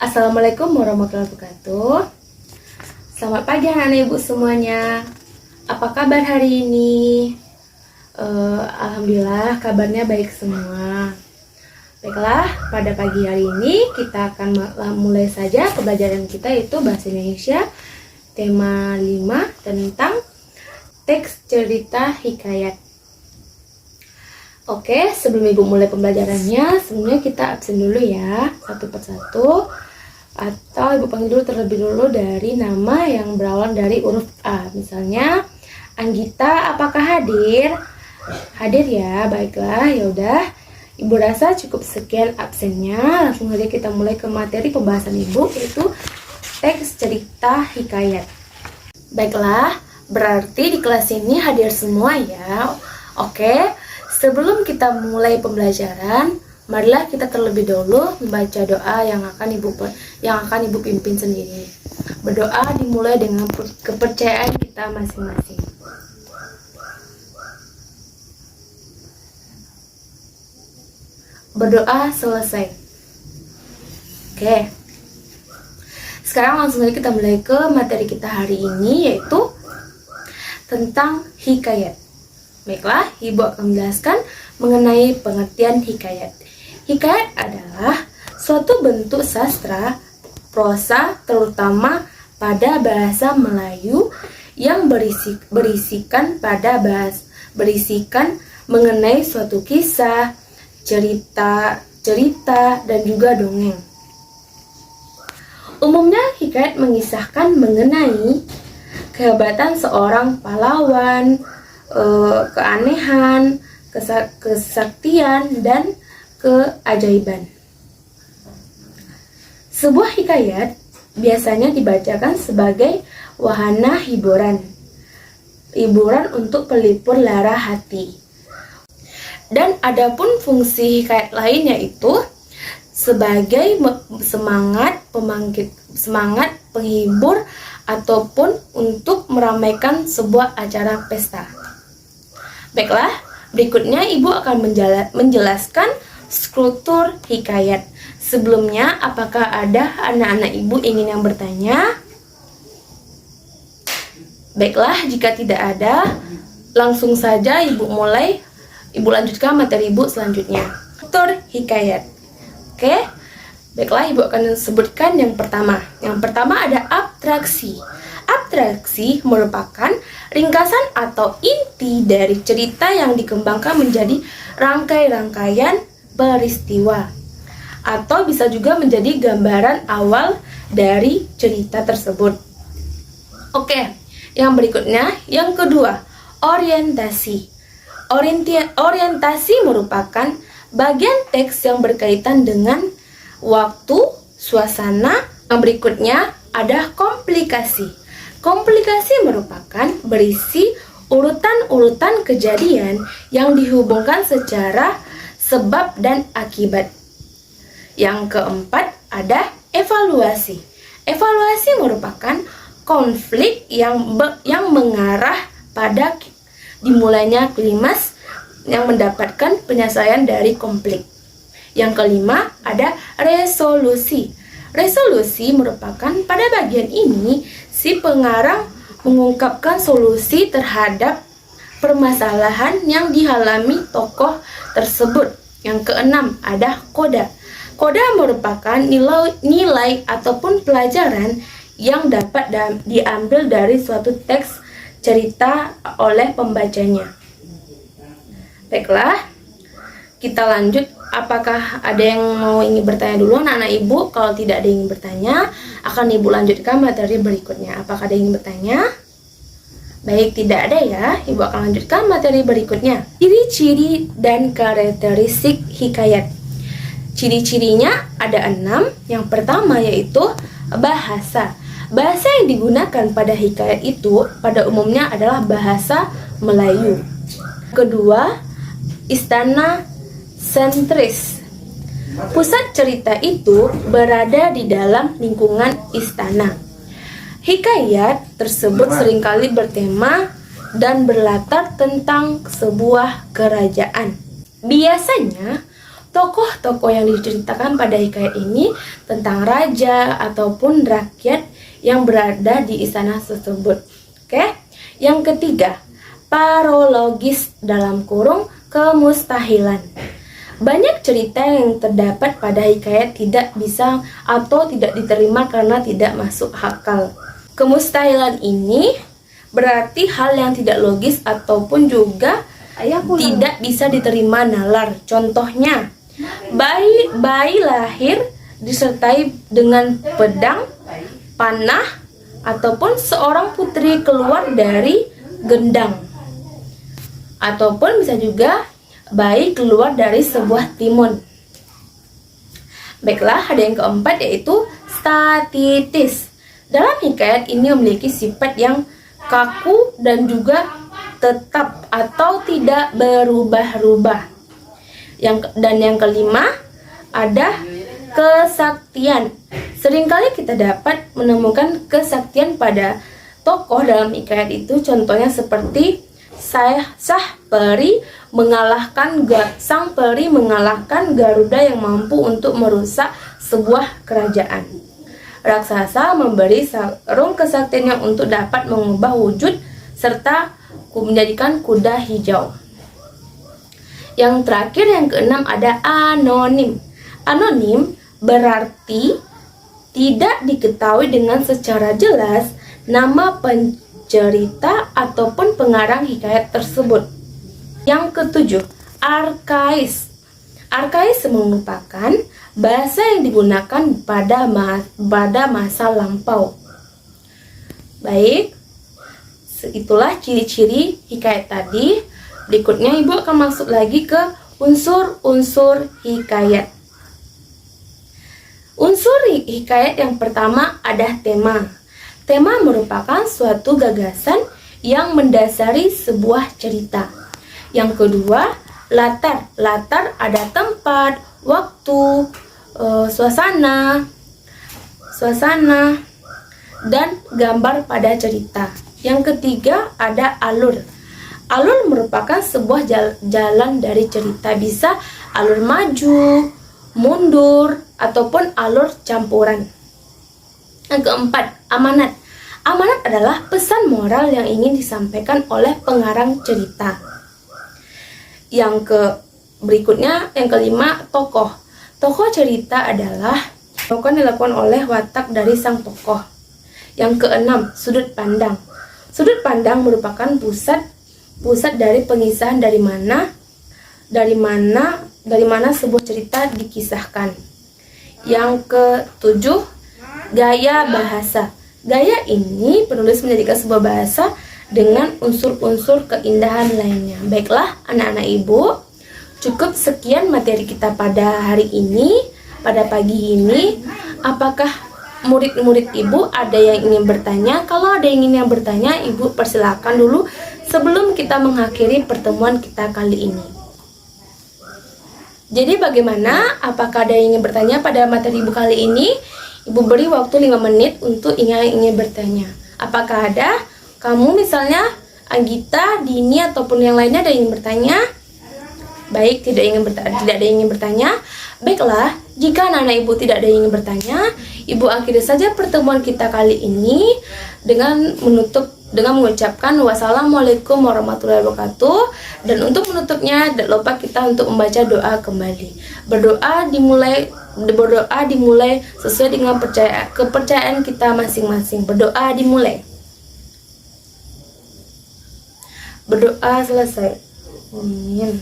Assalamualaikum warahmatullahi wabarakatuh. Selamat pagi anak-anak ibu semuanya. Apa kabar hari ini? Alhamdulillah kabarnya baik semua. Baiklah, pada pagi hari ini kita akan mulai saja pembelajaran kita, yaitu bahasa Indonesia tema 5 tentang teks cerita hikayat. Oke, sebelum ibu mulai pembelajarannya, sebelumnya kita absen dulu ya, satu persatu. Atau ibu panggil dulu terlebih dulu dari nama yang berawal dari huruf A. Misalnya, Anggita, apakah hadir? Hadir ya, baiklah, yaudah. Ibu rasa cukup sekian absennya. Langsung saja kita mulai ke materi pembahasan ibu, yaitu teks cerita hikayat. Baiklah, berarti di kelas ini hadir semua ya. Oke, sebelum kita mulai pembelajaran, marilah kita terlebih dahulu membaca doa yang akan ibu pimpin sendiri. Berdoa dimulai dengan kepercayaan kita masing-masing. Berdoa selesai. Oke. Sekarang langsung saja kita mulai ke materi kita hari ini, yaitu tentang hikayat. Baiklah, ibu akan menjelaskan mengenai pengertian hikayat. Hikayat adalah suatu bentuk sastra prosa, terutama pada bahasa Melayu, yang berisikan mengenai suatu kisah, cerita dan juga dongeng. Umumnya hikayat mengisahkan mengenai kehebatan seorang pahlawan, keanehan, kesaktian, dan keajaiban. Sebuah hikayat biasanya dibacakan sebagai wahana hiburan untuk pelipur lara hati. Dan adapun fungsi hikayat lain, yaitu sebagai semangat penghibur ataupun untuk meramaikan sebuah acara pesta. Baiklah, berikutnya ibu akan menjelaskan struktur hikayat. Sebelumnya, apakah ada anak-anak ibu yang bertanya? Baiklah, jika tidak ada, langsung saja ibu lanjutkan materi ibu selanjutnya. Struktur hikayat. Oke, baiklah, ibu akan sebutkan yang pertama. Yang pertama ada abstraksi. Abstraksi merupakan ringkasan atau inti dari cerita yang dikembangkan menjadi rangkaian peristiwa, atau bisa juga menjadi gambaran awal dari cerita tersebut. Oke, yang berikutnya, yang kedua, orientasi. Orientasi merupakan bagian teks yang berkaitan dengan waktu, suasana. Yang berikutnya ada komplikasi. Komplikasi merupakan berisi urutan-urutan kejadian yang dihubungkan secara sebab dan akibat. Yang keempat ada evaluasi. Evaluasi merupakan konflik yang mengarah pada dimulainya klimaks yang mendapatkan penyelesaian dari konflik. Yang kelima ada resolusi. Resolusi merupakan pada bagian ini si pengarang mengungkapkan solusi terhadap permasalahan yang dialami tokoh tersebut. Yang keenam ada koda. Koda merupakan nilai ataupun pelajaran yang dapat diambil dari suatu teks cerita oleh pembacanya. Baiklah, kita lanjut. Apakah ada yang ingin bertanya dulu anak-anak ibu? Kalau tidak ada yang ingin bertanya, akan ibu lanjutkan materi berikutnya. Apakah ada yang ingin bertanya? Baik, tidak ada ya. Ibu akan lanjutkan materi berikutnya. Ciri-ciri dan karakteristik hikayat. Ciri-cirinya ada 6. Yang pertama yaitu bahasa. Bahasa yang digunakan pada hikayat itu pada umumnya adalah bahasa Melayu. Kedua, istana sentris. Pusat cerita itu berada di dalam lingkungan istana. Hikayat tersebut seringkali bertema dan berlatar tentang sebuah kerajaan. Biasanya, tokoh-tokoh yang diceritakan pada hikayat ini tentang raja ataupun rakyat yang berada di istana tersebut. Oke. Yang ketiga, parologis dalam kurung kemustahilan. Banyak cerita yang terdapat pada hikayat tidak bisa atau tidak diterima karena tidak masuk akal. Kemustahilan ini berarti hal yang tidak logis ataupun juga tidak bisa diterima nalar. Contohnya, bayi lahir disertai dengan pedang, panah, ataupun seorang putri keluar dari gendang. Ataupun bisa juga bayi keluar dari sebuah timun. Baiklah, ada yang keempat yaitu statitis. Dalam hikayat ini memiliki sifat yang kaku dan juga tetap atau tidak berubah-ubah. Dan yang kelima, ada kesaktian. Seringkali kita dapat menemukan kesaktian pada tokoh dalam hikayat itu. Contohnya seperti sang peri mengalahkan Garuda yang mampu untuk merusak sebuah kerajaan. Raksasa memberi sarung kesaktiannya untuk dapat mengubah wujud serta menjadikan kuda hijau. Yang terakhir, yang keenam, ada anonim. Anonim berarti tidak diketahui dengan secara jelas nama pencerita ataupun pengarang hikayat tersebut. Yang ketujuh, arkais. Arkais merupakan bahasa yang digunakan pada masa lampau. Baik, itulah ciri-ciri hikayat tadi. Berikutnya Ibu akan masuk lagi ke unsur-unsur hikayat. Unsur hikayat yang pertama ada tema. Tema merupakan suatu gagasan yang mendasari sebuah cerita. Yang kedua, latar. Latar ada tempat, waktu, suasana, dan gambar pada cerita. Yang ketiga, ada alur. Alur merupakan sebuah jalan dari cerita, bisa alur maju, mundur, ataupun alur campuran. Yang keempat, amanat. Amanat adalah pesan moral yang ingin disampaikan oleh pengarang cerita. Berikutnya, yang kelima, tokoh. Tokoh cerita adalah tokoh yang dilakukan oleh watak dari sang tokoh. Yang keenam, sudut pandang. Sudut pandang merupakan pusat dari pengisahan dari mana sebuah cerita dikisahkan. Yang ketujuh, gaya bahasa. Gaya ini penulis menjadikan sebuah bahasa dengan unsur-unsur keindahan lainnya. Baiklah anak-anak Ibu, cukup sekian materi kita pada hari ini, pada pagi ini. Apakah murid-murid Ibu ada yang ingin bertanya? Kalau ada yang ingin bertanya, Ibu persilakan dulu sebelum kita mengakhiri pertemuan kita kali ini. Jadi bagaimana? Apakah ada yang ingin bertanya pada materi Ibu kali ini? Ibu beri waktu 5 menit untuk ingin bertanya. Apakah ada? Kamu misalnya Anggita, Dini, ataupun yang lainnya ada yang ingin bertanya? Baik, tidak ada yang ingin bertanya. Baiklah, jika anak-anak Ibu tidak ada yang ingin bertanya, Ibu akhiri saja pertemuan kita kali ini dengan mengucapkan wassalamualaikum warahmatullahi wabarakatuh. Dan untuk menutupnya, tidak lupa kita untuk membaca doa kembali. Berdoa dimulai sesuai dengan kepercayaan kita masing-masing. Berdoa dimulai. Berdoa selesai. Amin.